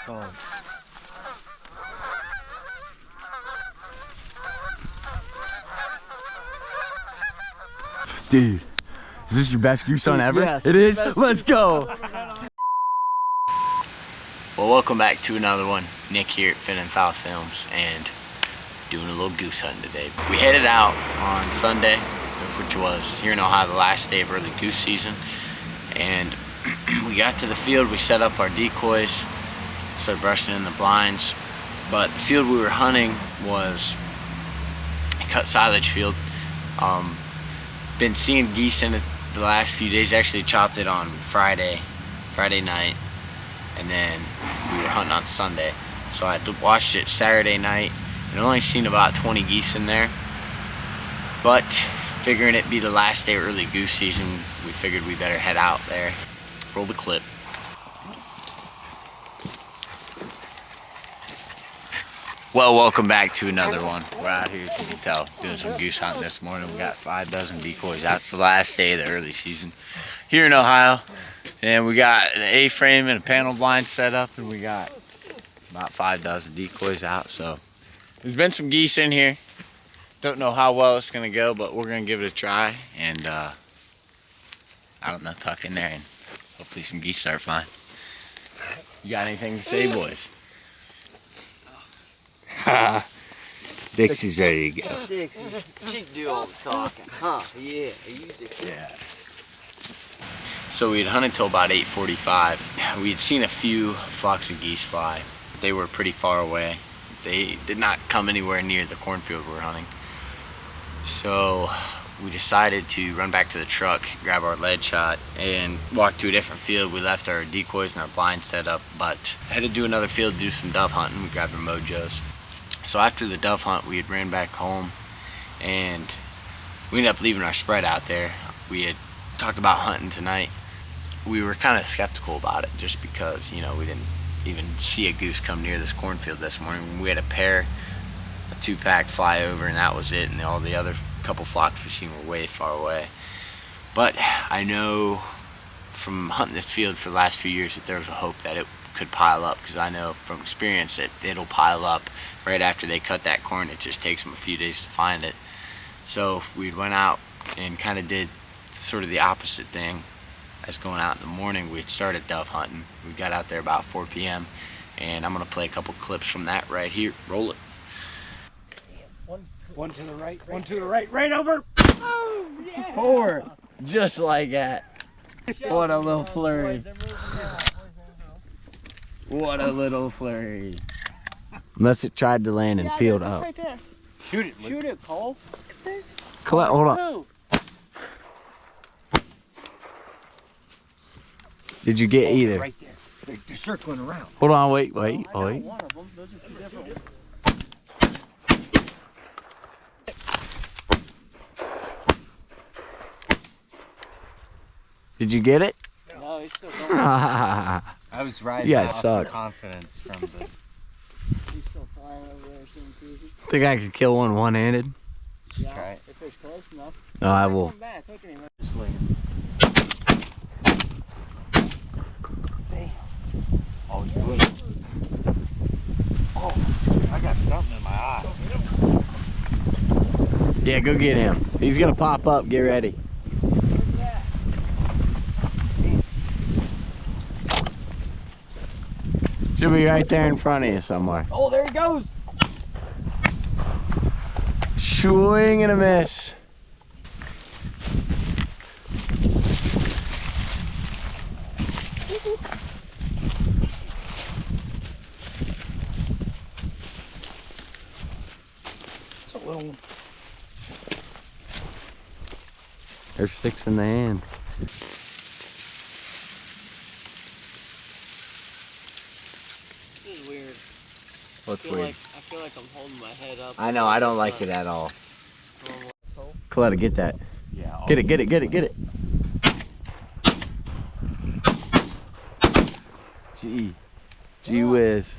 Oh. Dude, is this your best goose hunt ever? Yes. It is? Let's go. Well, welcome back to another one. Nick here at Fin and Foul Films and doing a little goose hunting today. We headed out on Sunday, which was here in Ohio the last day of early goose season, and we got to the field. We set up our decoys, started brushing in the blinds, but the field we were hunting was a cut silage field. Been seeing geese in it the last few days. Actually chopped it on Friday night, and then we were hunting on Sunday. So I watched it Saturday night and only seen about 20 geese in there. But figuring it be the last day of early goose season, we figured we better head out there. Roll the clip. Well, welcome back to another one. We're out here, as you can tell, doing some goose hunting this morning. We got 5 dozen decoys out. It's the last day of the early season here in Ohio. And we got an A-frame and a panel blind set up, and we got about 5 dozen decoys out. So there's been some geese in here. Don't know how well it's gonna go, but we're gonna give it a try. And I don't know, tuck in there and hopefully some geese start flying. You got anything to say, boys? Dixie's ready to go. Dixie, she do all the talking, huh? Yeah, Yeah. So we had hunted till about 8:45. We had seen a few flocks of geese fly. They were pretty far away. They did not come anywhere near the cornfield we were hunting. So we decided to run back to the truck, grab our lead shot, and walk to a different field. We left our decoys and our blinds set up, but had to do another field to do some dove hunting. We grabbed our mojos. So after the dove hunt, we had ran back home, and we ended up leaving our spread out there. We had talked about hunting tonight. We were kind of skeptical about it just because, you know, we didn't even see a goose come near this cornfield this morning. We had a 2-pack fly over, and that was it, and all the other couple flocks we seen were way far away. But I know from hunting this field for the last few years that there was a hope that it could pile up, because I know from experience that it'll pile up right after they cut that corn. It just takes them a few days to find it. So we went out and kind of did sort of the opposite thing as going out in the morning. We had started dove hunting. We got out there about 4 p.m. and I'm gonna play a couple clips from that right here. Roll it. One to the right, one to the right, right over. Oh, yeah. 4. Just like that. What a little flurry. What a little flurry. Unless it tried to land and peeled up. Right there. Shoot it, Luke. Shoot it, Cole. Hold on. Did you get either? Right there. They're circling around. Hold on, wait. I got one of them. Those are 2 different ones. Did you get it? No, he's still going. I was riding off the confidence from the... He's still flying over there, seeing crazy. Think I could kill one one-handed? Yeah, try it. if it's close enough. No, I will. Come back, look at him. Damn. Oh, he's moving. Oh, I got something in my eye. Yeah, go get him. He's gonna pop up. Get ready. Should be right there in front of you somewhere. Oh, there he goes. Swing and a miss. It's a little one. There's sticks in the hand. This is weird. What's I feel like I'm holding my head up. I know, I don't like it at all. Coletta, get that. Yeah. Get it. Gee whiz.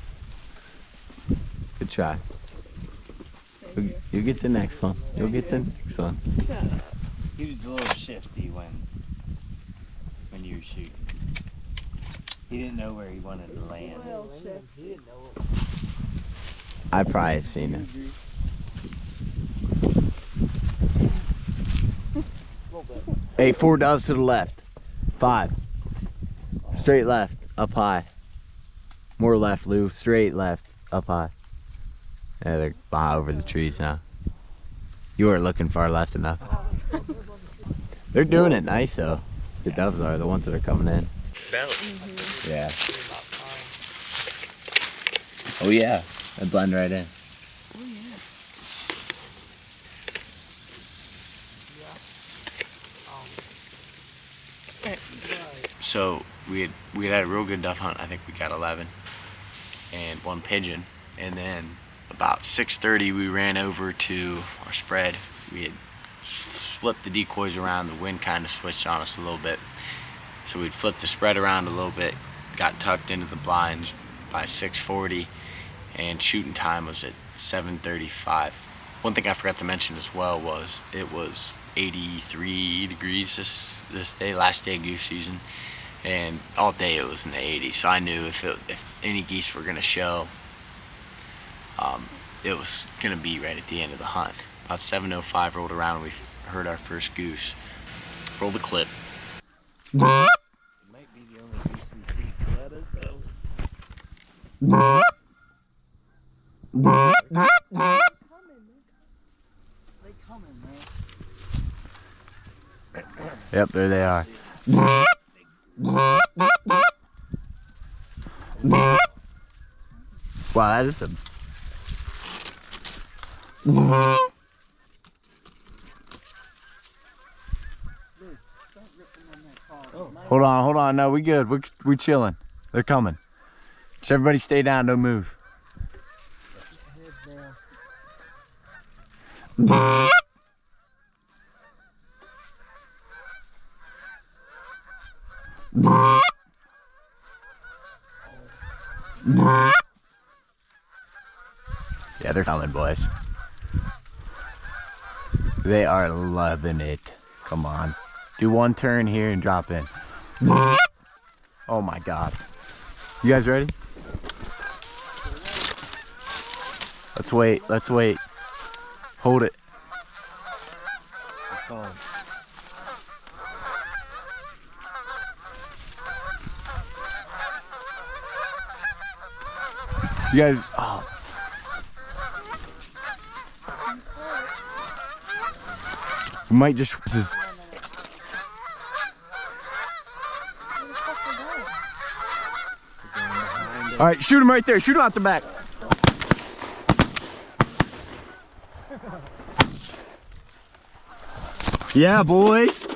Good try. You'll get the next one. You'll get the next one. He was a little shifty when you were shooting. He didn't know where he wanted to land. Well, shit. He didn't know. I probably have seen it. A little bit. Hey, 4 doves to the left. 5. Straight left, up high. More left, Lou. Straight left, up high. Yeah, they're high over the trees now. You weren't looking far left enough. They're doing it nice though. The doves are the ones that are coming in. Belly. Yeah. Oh yeah, they blend right in. So we had a real good dove hunt. I think we got 11 and 1 pigeon, and then about 6:30 we ran over to our spread. We had flipped the decoys around. The wind kind of switched on us a little bit, so we'd flipped the spread around a little bit, got tucked into the blinds by 6:40, and shooting time was at 7:35. One thing I forgot to mention as well was it was 83 degrees this day, last day of goose season, and all day it was in the 80s. So I knew if any geese were gonna show, it was gonna be right at the end of the hunt. About 7:05 rolled around and we heard our first goose. Roll the clip. It might be the only goose we see. Let us know. They coming, man. Yep, there they are. Wow, that is a... Hold on, no, we good. We chilling. They're coming. Just everybody stay down, don't move. Yeah, they're coming, boys. They are loving it. Come on. Do 1 turn here and drop in. Oh my God. You guys ready? Let's wait. Let's wait. Hold it. You guys, oh. We might just, this is, all right, shoot him right there. Shoot him out the back. Yeah, boys.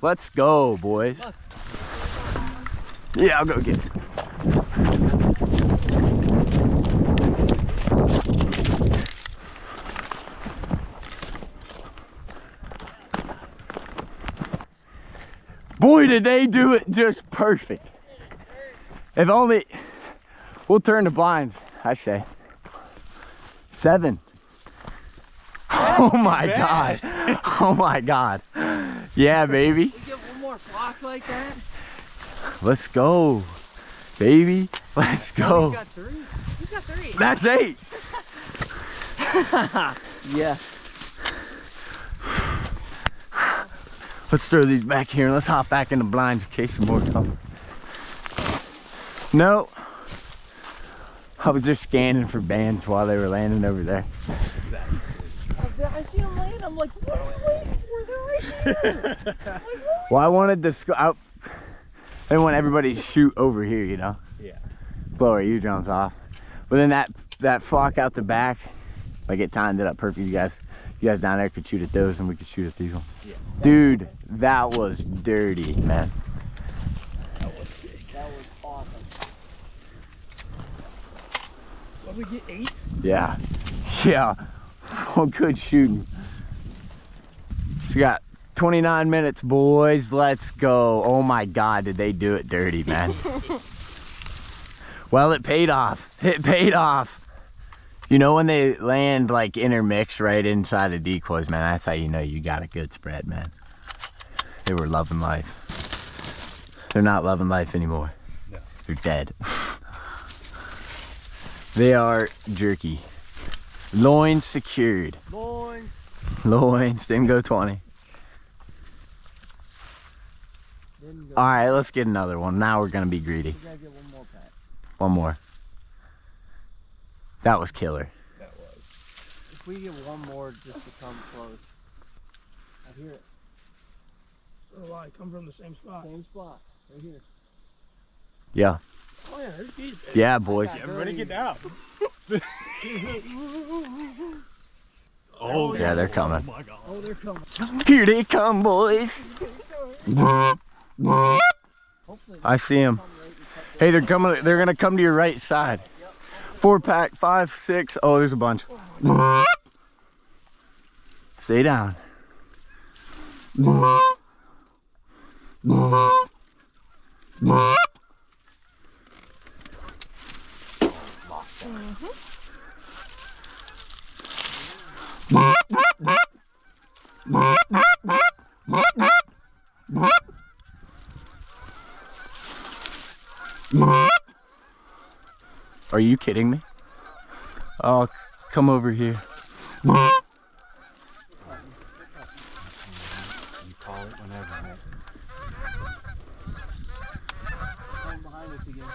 Let's go, boys. Yeah, I'll go get it. Boy, did they do it just perfect. If only, we'll turn the blinds, I say. 7. Oh my God. Oh my God. Yeah, baby. We get one more flock like that? Let's go, baby. Let's go. He's got 3. He's got 3. That's 8. Yeah. Let's throw these back here and let's hop back in the blinds in case some more come. No. I was just scanning for bands while they were landing over there. I see them land. I'm like, what are we waiting for? They're right here. Like, Well, I wanted to I didn't want everybody to shoot over here, you know? Yeah. Blow our eardrums off. But then that flock out the back, like it timed it up perfect. You guys down there could shoot at those and we could shoot at these ones. Yeah. Dude, that was dirty, man. That was sick. that was awesome. What did we get, 8? Yeah. Yeah. Oh, good shooting. So we got 29 minutes, boys. Let's go. Oh my God, did they do it dirty, man. Well, it paid off. It paid off. You know when they land like intermixed right inside of decoys, man, that's how you know you got a good spread, man. They were loving life. They're not loving life anymore. No. They're dead. They are jerky. Loins secured. Loins. Loins, didn't go 20. All right, let's get another one. Now we're gonna be greedy. We gotta get one more, Pat. One more. That was killer. That was. If we get one more just to come close. I hear it. So I come from the same spot. Same spot. Right here. Yeah. Oh yeah, there's geese. Baby. Yeah, boys. Everybody get down. Oh, Yeah, they're coming. Oh my God. Oh, they're coming. Here they come, boys. Hopefully I see them. Hey, they're coming. They're gonna come to your right side. 4-pack, 5, 6. Oh, there's a bunch. Stay down. Are you kidding me? Oh, come over here. You call it whenever, man. come behind us again.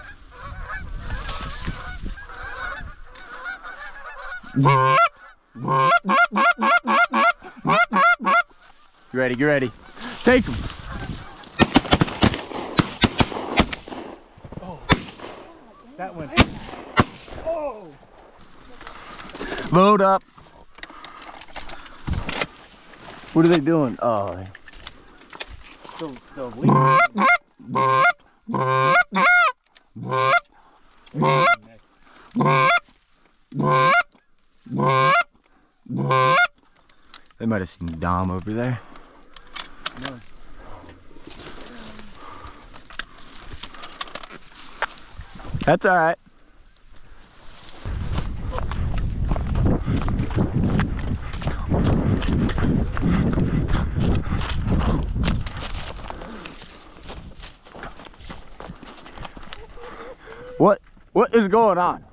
You ready? Get ready. Take them. That one. Oh! Load up. What are they doing? Oh. The lead. They might have seen Dom over there. No. That's all right. What is going on?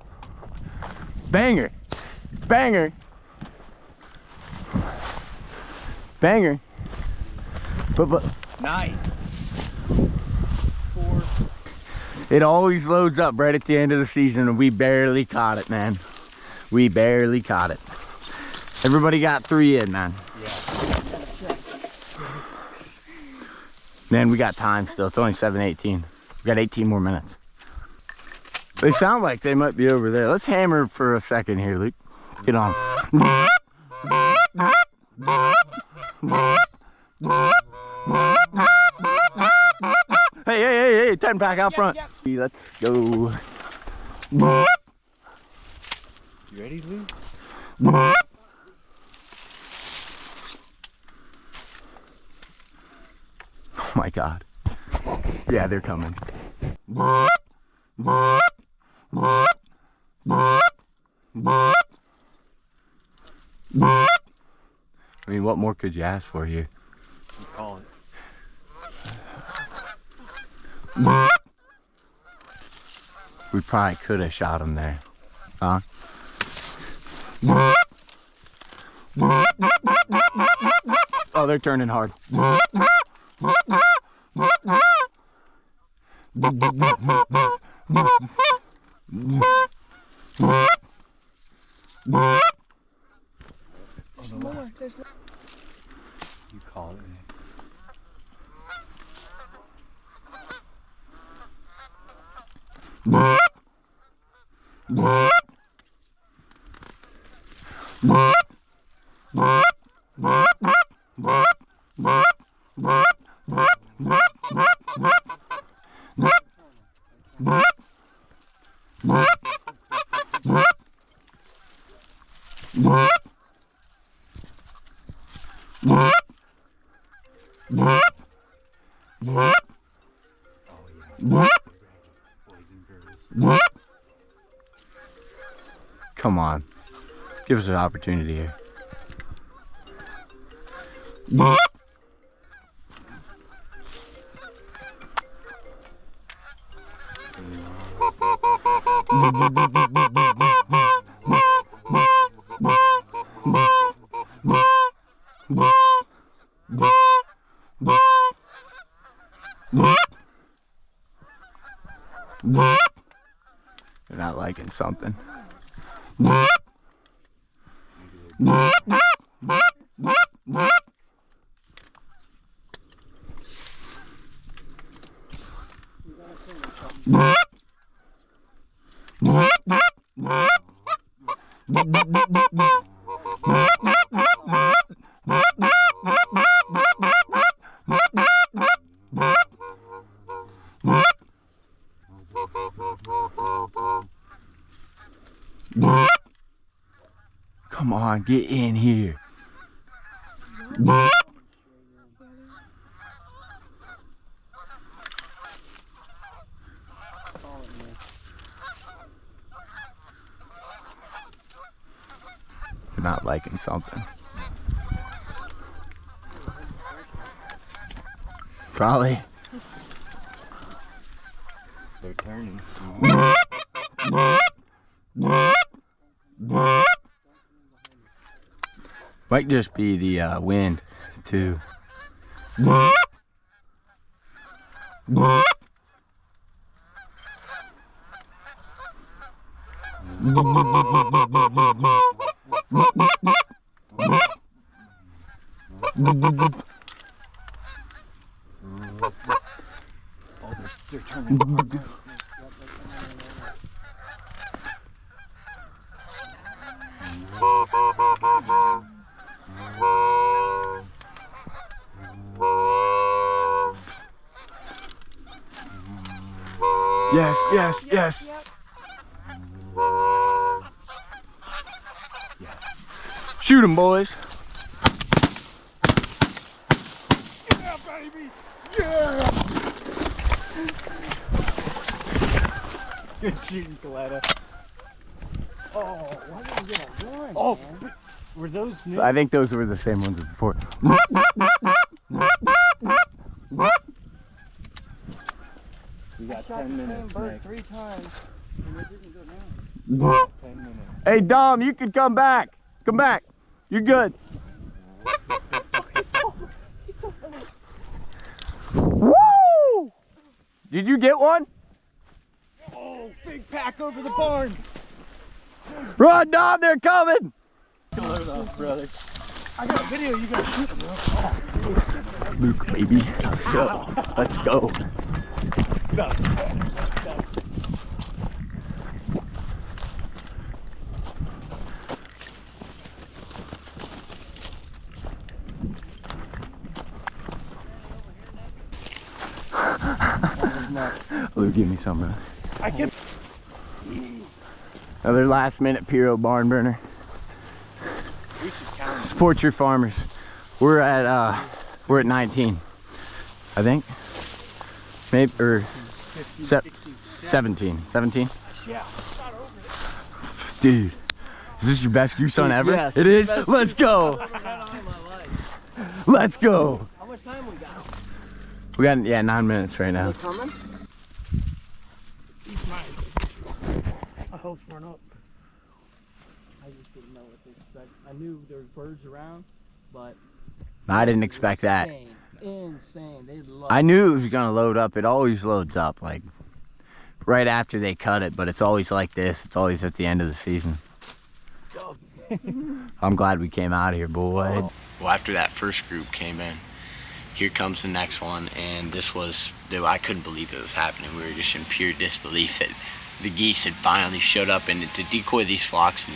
Banger. Banger. Banger. But Nice. it always loads up right at the end of the season, and we barely caught it, man. We barely caught it. Everybody got 3 in, man. Yeah. Man, we got time still. It's only 7:18. We got 18 more minutes. They sound like they might be over there. Let's hammer for a second here, Luke. Get on. Hey, 10 pack out front. Let's go. You ready, Lou? Oh my God. Yeah, they're coming. I mean, what more could you ask for here? You call it. We probably could have shot him there. Huh? Oh, they're turning hard. You call it, man. Come on. Give us an opportunity here. They're not liking something. Come on, get in here. They're not liking something. Probably. They're turning. Might just be the wind, too. Oh, they're turning. Yes, yes, yes. Shoot 'em, boys. Yeah, baby. Yeah. Good shooting, Coletta. Oh, why didn't we get a one? Oh, man? were those new? I think those were the same ones as before. We got Shot 10 the same minutes, bird Nick. 3 times and it didn't go down. 10 minutes. Hey, Dom, you can come back. Come back. You're good. Woo! Did you get one? Oh, big pack over the barn. Run, Dom, they're coming. Load off, brother. I got a video. You gotta shoot them. Luke, baby. Let's go. Let's go. Luke, give me some of that. I can. Another last minute Piro barn burner. We should count. Support your farmers. We're at 19, I think. Maybe or 17. 17? Yeah. Dude, is this your best goose hunt ever? Yes, It is? best Let's go. Let's go. How much time we got? We got, yeah, 9 minutes right now. They coming? He's mine. I hope we're up. I just didn't know what to expect. I knew there was birds around, but I didn't expect that. Insane. They love I knew it was gonna load up. It always loads up, like right after they cut it, but it's always like this. It's always at the end of the season. I'm glad we came out here, boys. Well, after that first group came in, here comes the next one, and this was, I couldn't believe it was happening. We were just in pure disbelief that the geese had finally showed up, and to decoy these flocks in,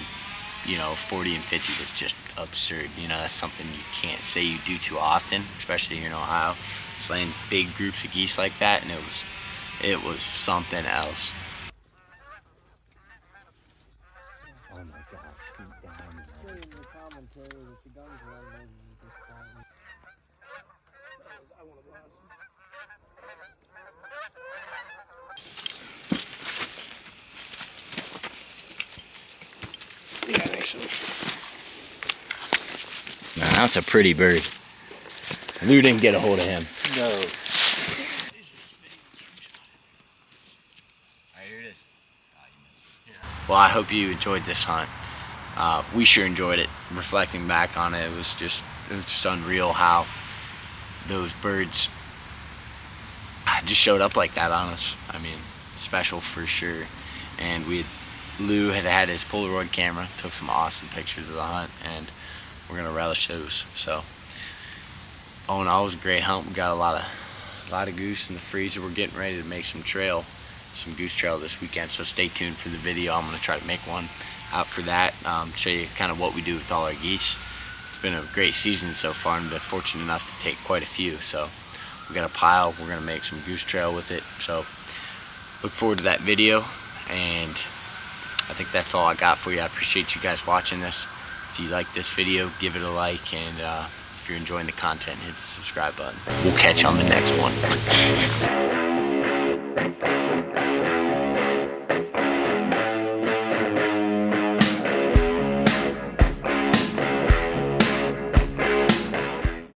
40 and 50 was just absurd. That's something you can't say you do too often, especially here in Ohio. Slaying big groups of geese like that, and it was something else. Oh my God, feet down. in the commentary that the guns were unloaded at this point. I want to blast. Yeah, Now that's a pretty bird. Lou didn't get a hold of him. No. Well, I hope you enjoyed this hunt. We sure enjoyed it. Reflecting back on it, it was just unreal how those birds just showed up like that on us. I mean, special for sure. And Lou had his Polaroid camera, took some awesome pictures of the hunt, and we're gonna relish those. So, all in all, it was a great hunt. We got a lot of goose in the freezer. We're getting ready to make some goose trail this weekend. So stay tuned for the video. I'm gonna try to make one out for that. Show you kind of what we do with all our geese. It's been a great season so far, and been fortunate enough to take quite a few. So we got a pile. We're gonna make some goose trail with it. So look forward to that video. And I think that's all I got for you. I appreciate you guys watching this. If you like this video, give it a like, and if you're enjoying the content, hit the subscribe button. We'll catch you on the next one.